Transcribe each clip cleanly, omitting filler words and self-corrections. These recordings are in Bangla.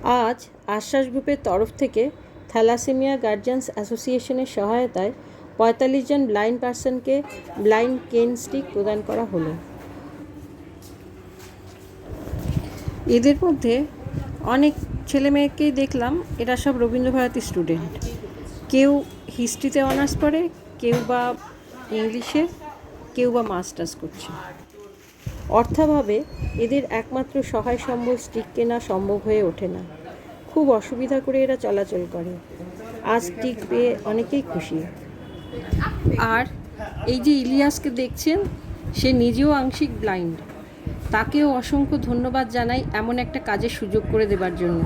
আজ আশ্বাস গ্রুপের তরফ থেকে থ্যালাসেমিয়া গার্জিয়ানস অ্যাসোসিয়েশনের সহায়তায় ৪৫ জন ব্লাইন্ড পার্সনকে ব্লাইন্ড কেন স্টিক প্রদান করা হলো। এদের মধ্যে অনেক ছেলেমেয়েকেই দেখলাম, এরা সব রবীন্দ্রভারতী স্টুডেন্ট। কেউ হিস্ট্রিতে অনার্স পড়ে, কেউ বা ইংলিশে, কেউ বা মাস্টার্স করছে। অর্থাভাবে এদের একমাত্র সহায় সম্বল স্টিক কেনা সম্ভব হয়ে ওঠে না। খুব অসুবিধা করে এরা চলাচল করে। আজ স্টিক পেয়ে অনেকেই খুশি। আর এই যে ইলিয়াসকে দেখছেন, সে নিজেও আংশিক ব্লাইন্ড। তাকেও অসংখ্য ধন্যবাদ জানাই এমন একটা কাজের সুযোগ করে দেবার জন্য।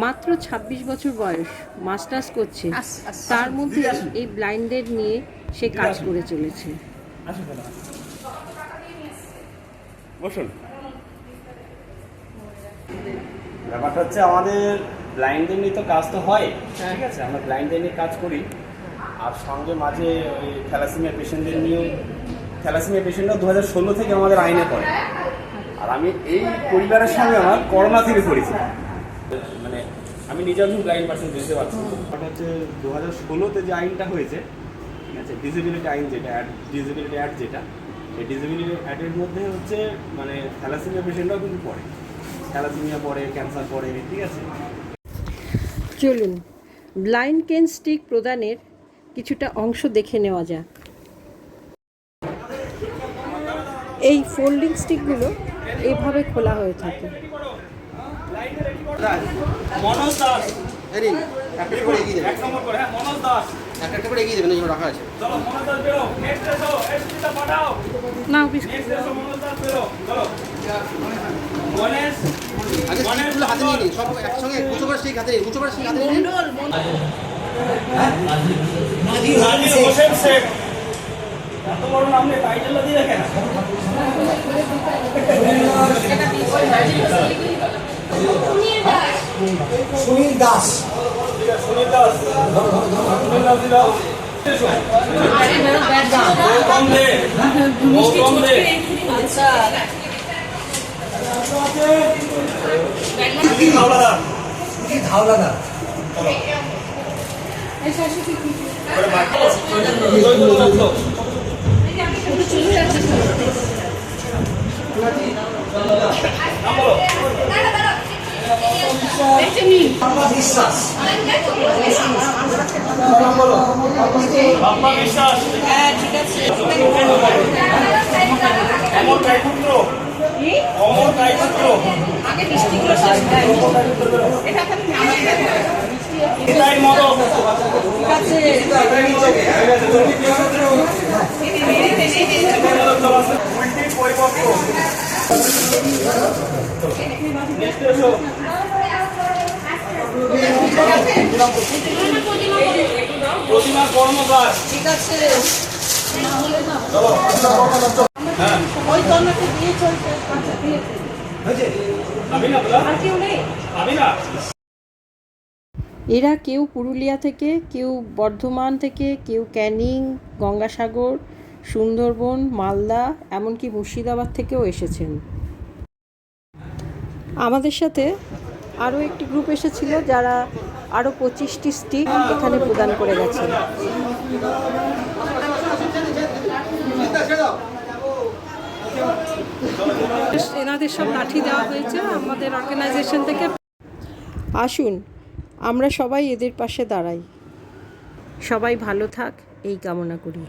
মাত্র ২৬ বছর বয়স, মাস্টার্স করছে, তার মধ্যে এই ব্লাইন্ডদের নিয়ে সে কাজ করে চলেছে। ব্যাপারটা হচ্ছে আমাদের ব্লাইন্ডদের নিয়ে তো কাজ তো হয়, ঠিক আছে, আমরা ব্লাইন্ডদের নিয়ে কাজ করি। আর সঙ্গে মাঝে ওই থ্যালাসেমিয়া পেশেন্টদের নিয়েও, থ্যালাসেমিয়া পেশেন্টরাও ২০১৬ থেকে আমাদের আইনে পড়ে। আর আমি এই পরিবারের সঙ্গে আমার করোনা থেকে পড়েছি, মানে আমি নিজে একজন ব্লাইন্ড পার্সন, বুঝতে পারছি। ব্যাপারটা হচ্ছে ২০১৬তে যে আইনটা হয়েছে, ঠিক আছে, ডিসেবিলিটি আইন যেটা, ডিসেবিলিটি অ্যাক্ট যেটা, এই ডিসেবিলিটি অ্যাক্টের মধ্যে হচ্ছে মানে থ্যালাসেমিয়া পেশেন্টরাও কিন্তু পড়ে, থ্যালাসেমিয়া পড়ে, ক্যান্সার পড়ে, ঠিক আছে। চলুন ব্লাইন্ড কেন স্টিক প্রদানের কিছুটা অংশ দেখে নেওয়া যাক। এই ফোল্ডিং স্টিকগুলো এইভাবে খোলা হয়ে থাকে। না হাতে নিয়ে নিই, সব একসঙ্গে গুছো করে স্টিক হাতে নিই, গুছো করে স্টিক হাতে নিই। এত বড় নাম নেই, টাইটেল দিয়ে রাখেন। সুনীল দাস, সুনীল দাস, সুনীল দাস দিলাম। ধাওলাদার বিশ্বাস, প্রতিমা কর্মকার, ঠিক আছে। ওই তো আমাকে দিয়ে চলতে এরা কেউ পুরুলিয়া থেকে, কেউ বর্ধমান থেকে, কেউ ক্যানিং, গঙ্গাসাগর, সুন্দরবন, মালদা, এমনকি মুর্শিদাবাদ থেকেও এসেছেন। আমাদের সাথে আরও একটি গ্রুপ এসেছিল, যারা আরও ২৫টি স্টিক এখানে প্রদান করে গেছে। এনাদের সব লাঠি দেওয়া হয়েছে আমাদের অর্গানাইজেশন থেকে। আসুন আমরা সবাই এদের পাশে দাঁড়াই। সবাই ভালো থাক এই কামনা করি।